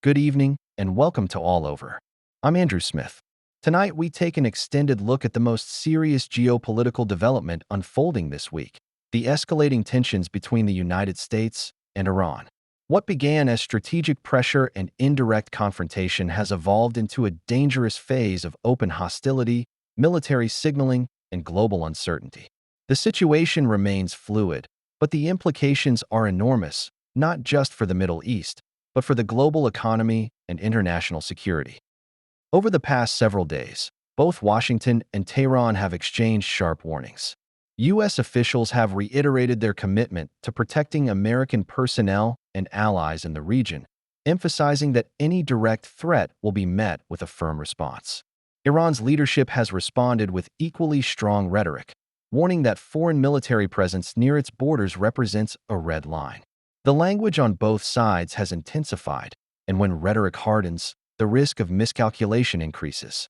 Good evening, and welcome to All Over. I'm Andrew Smith. Tonight, we take an extended look at the most serious geopolitical development unfolding this week: the escalating tensions between the United States and Iran. What began as strategic pressure and indirect confrontation has evolved into a dangerous phase of open hostility, military signaling, and global uncertainty. The situation remains fluid, but the implications are enormous, not just for the Middle East, but for the global economy and international security. Over the past several days, both Washington and Tehran have exchanged sharp warnings. U.S. officials have reiterated their commitment to protecting American personnel and allies in the region, emphasizing that any direct threat will be met with a firm response. Iran's leadership has responded with equally strong rhetoric, warning that foreign military presence near its borders represents a red line. The language on both sides has intensified, and when rhetoric hardens, the risk of miscalculation increases.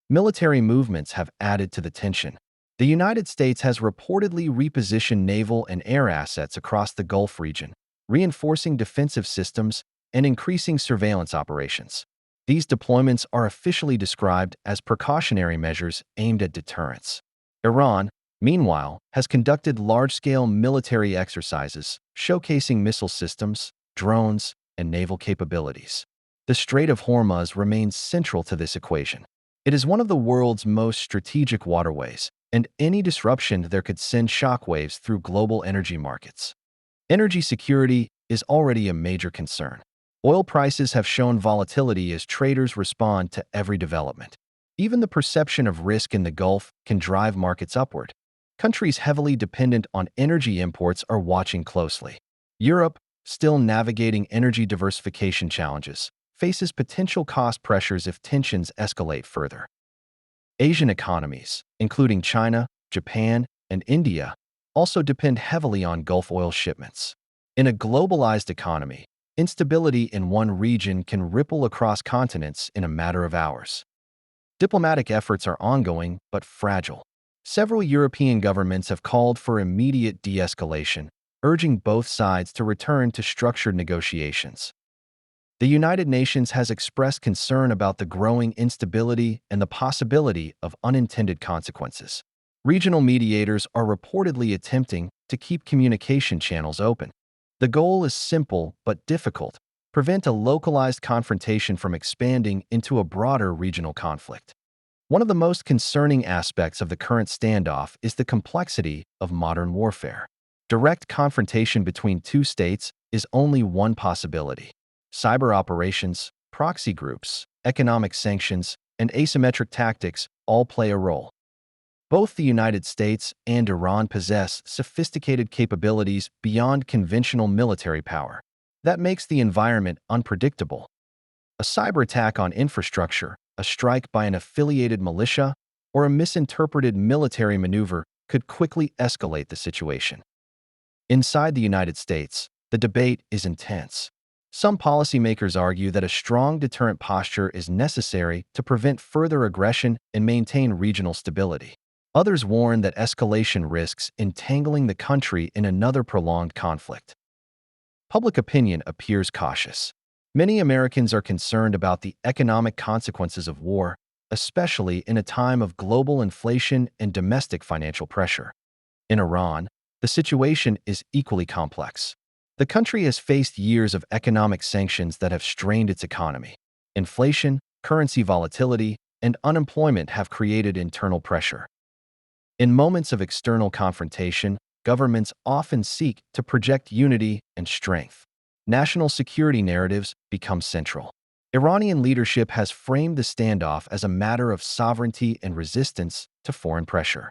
Military movements have added to the tension. The United States has reportedly repositioned naval and air assets across the Gulf region, reinforcing defensive systems and increasing surveillance operations. These deployments are officially described as precautionary measures aimed at deterrence. Iran, meanwhile, has conducted large-scale military exercises, showcasing missile systems, drones, and naval capabilities. The Strait of Hormuz remains central to this equation. It is one of the world's most strategic waterways, and any disruption there could send shockwaves through global energy markets. Energy security is already a major concern. Oil prices have shown volatility as traders respond to every development. Even the perception of risk in the Gulf can drive markets upward. Countries heavily dependent on energy imports are watching closely. Europe, still navigating energy diversification challenges, faces potential cost pressures if tensions escalate further. Asian economies, including China, Japan, and India, also depend heavily on Gulf oil shipments. In a globalized economy, instability in one region can ripple across continents in a matter of hours. Diplomatic efforts are ongoing but fragile. Several European governments have called for immediate de-escalation, urging both sides to return to structured negotiations. The United Nations has expressed concern about the growing instability and the possibility of unintended consequences. Regional mediators are reportedly attempting to keep communication channels open. The goal is simple but difficult: prevent a localized confrontation from expanding into a broader regional conflict. One of the most concerning aspects of the current standoff is the complexity of modern warfare. Direct confrontation between two states is only one possibility. Cyber operations, proxy groups, economic sanctions, and asymmetric tactics all play a role. Both the United States and Iran possess sophisticated capabilities beyond conventional military power. That makes the environment unpredictable. A cyber attack on infrastructure, a strike by an affiliated militia, or a misinterpreted military maneuver could quickly escalate the situation. Inside the United States, the debate is intense. Some policymakers argue that a strong deterrent posture is necessary to prevent further aggression and maintain regional stability. Others warn that escalation risks entangling the country in another prolonged conflict. Public opinion appears cautious. Many Americans are concerned about the economic consequences of war, especially in a time of global inflation and domestic financial pressure. In Iran, the situation is equally complex. The country has faced years of economic sanctions that have strained its economy. Inflation, currency volatility, and unemployment have created internal pressure. In moments of external confrontation, governments often seek to project unity and strength. National security narratives become central. Iranian leadership has framed the standoff as a matter of sovereignty and resistance to foreign pressure.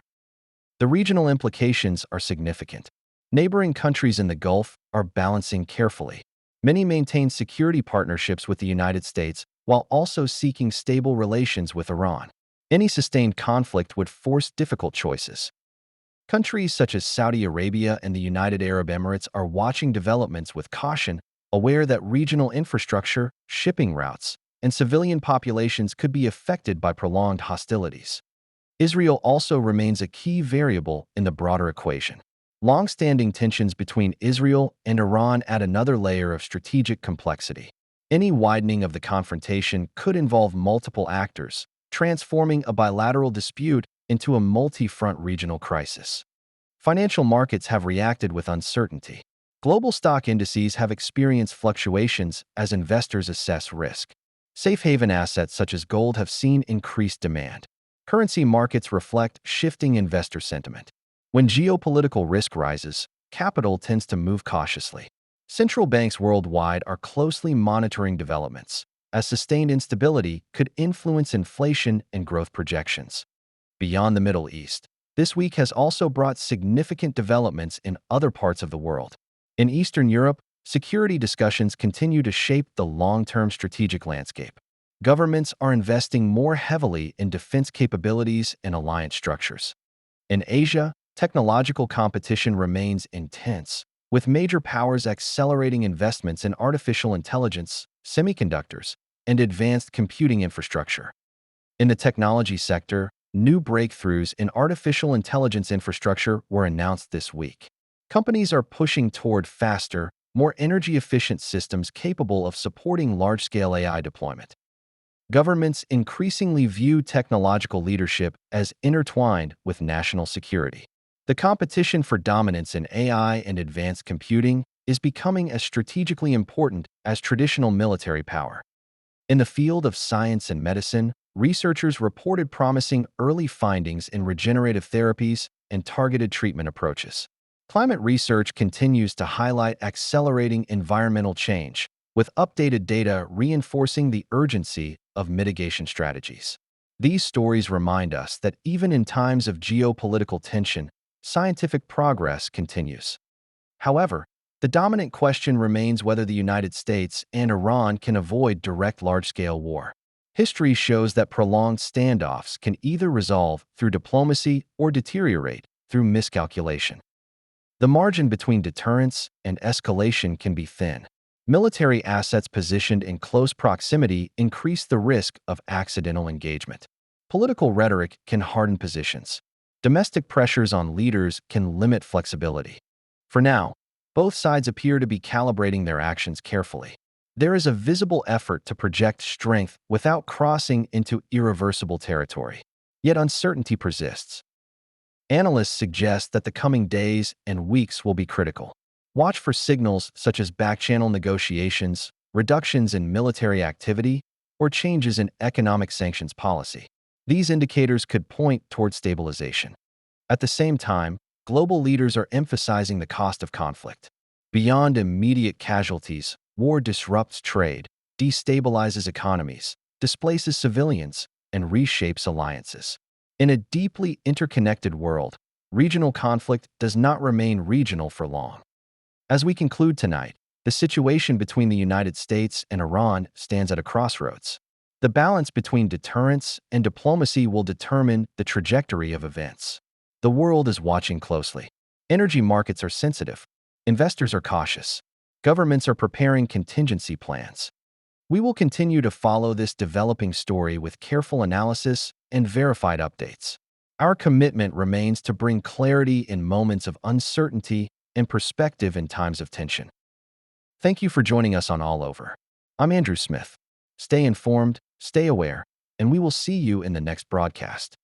The regional implications are significant. Neighboring countries in the Gulf are balancing carefully. Many maintain security partnerships with the United States while also seeking stable relations with Iran. Any sustained conflict would force difficult choices. Countries such as Saudi Arabia and the United Arab Emirates are watching developments with caution, aware that regional infrastructure, shipping routes, and civilian populations could be affected by prolonged hostilities. Israel also remains a key variable in the broader equation. Long-standing tensions between Israel and Iran add another layer of strategic complexity. Any widening of the confrontation could involve multiple actors, transforming a bilateral dispute into a multi-front regional crisis. Financial markets have reacted with uncertainty. Global stock indices have experienced fluctuations as investors assess risk. Safe haven assets such as gold have seen increased demand. Currency markets reflect shifting investor sentiment. When geopolitical risk rises, capital tends to move cautiously. Central banks worldwide are closely monitoring developments, as sustained instability could influence inflation and growth projections. Beyond the Middle East, this week has also brought significant developments in other parts of the world. In Eastern Europe, security discussions continue to shape the long-term strategic landscape. Governments are investing more heavily in defense capabilities and alliance structures. In Asia, technological competition remains intense, with major powers accelerating investments in artificial intelligence, semiconductors, and advanced computing infrastructure. In the technology sector, new breakthroughs in artificial intelligence infrastructure were announced this week. Companies are pushing toward faster, more energy-efficient systems capable of supporting large-scale AI deployment. Governments increasingly view technological leadership as intertwined with national security. The competition for dominance in AI and advanced computing is becoming as strategically important as traditional military power. In the field of science and medicine, researchers reported promising early findings in regenerative therapies and targeted treatment approaches. Climate research continues to highlight accelerating environmental change, with updated data reinforcing the urgency of mitigation strategies. These stories remind us that even in times of geopolitical tension, scientific progress continues. However, the dominant question remains whether the United States and Iran can avoid direct large-scale war. History shows that prolonged standoffs can either resolve through diplomacy or deteriorate through miscalculation. The margin between deterrence and escalation can be thin. Military assets positioned in close proximity increase the risk of accidental engagement. Political rhetoric can harden positions. Domestic pressures on leaders can limit flexibility. For now, both sides appear to be calibrating their actions carefully. There is a visible effort to project strength without crossing into irreversible territory. Yet uncertainty persists. Analysts suggest that the coming days and weeks will be critical. Watch for signals such as back-channel negotiations, reductions in military activity, or changes in economic sanctions policy. These indicators could point toward stabilization. At the same time, global leaders are emphasizing the cost of conflict. Beyond immediate casualties, war disrupts trade, destabilizes economies, displaces civilians, and reshapes alliances. In a deeply interconnected world, regional conflict does not remain regional for long. As we conclude tonight, the situation between the United States and Iran stands at a crossroads. The balance between deterrence and diplomacy will determine the trajectory of events. The world is watching closely. Energy markets are sensitive. Investors are cautious. Governments are preparing contingency plans. We will continue to follow this developing story with careful analysis and verified updates. Our commitment remains to bring clarity in moments of uncertainty and perspective in times of tension. Thank you for joining us on All Over. I'm Andrew Smith. Stay informed, stay aware, and we will see you in the next broadcast.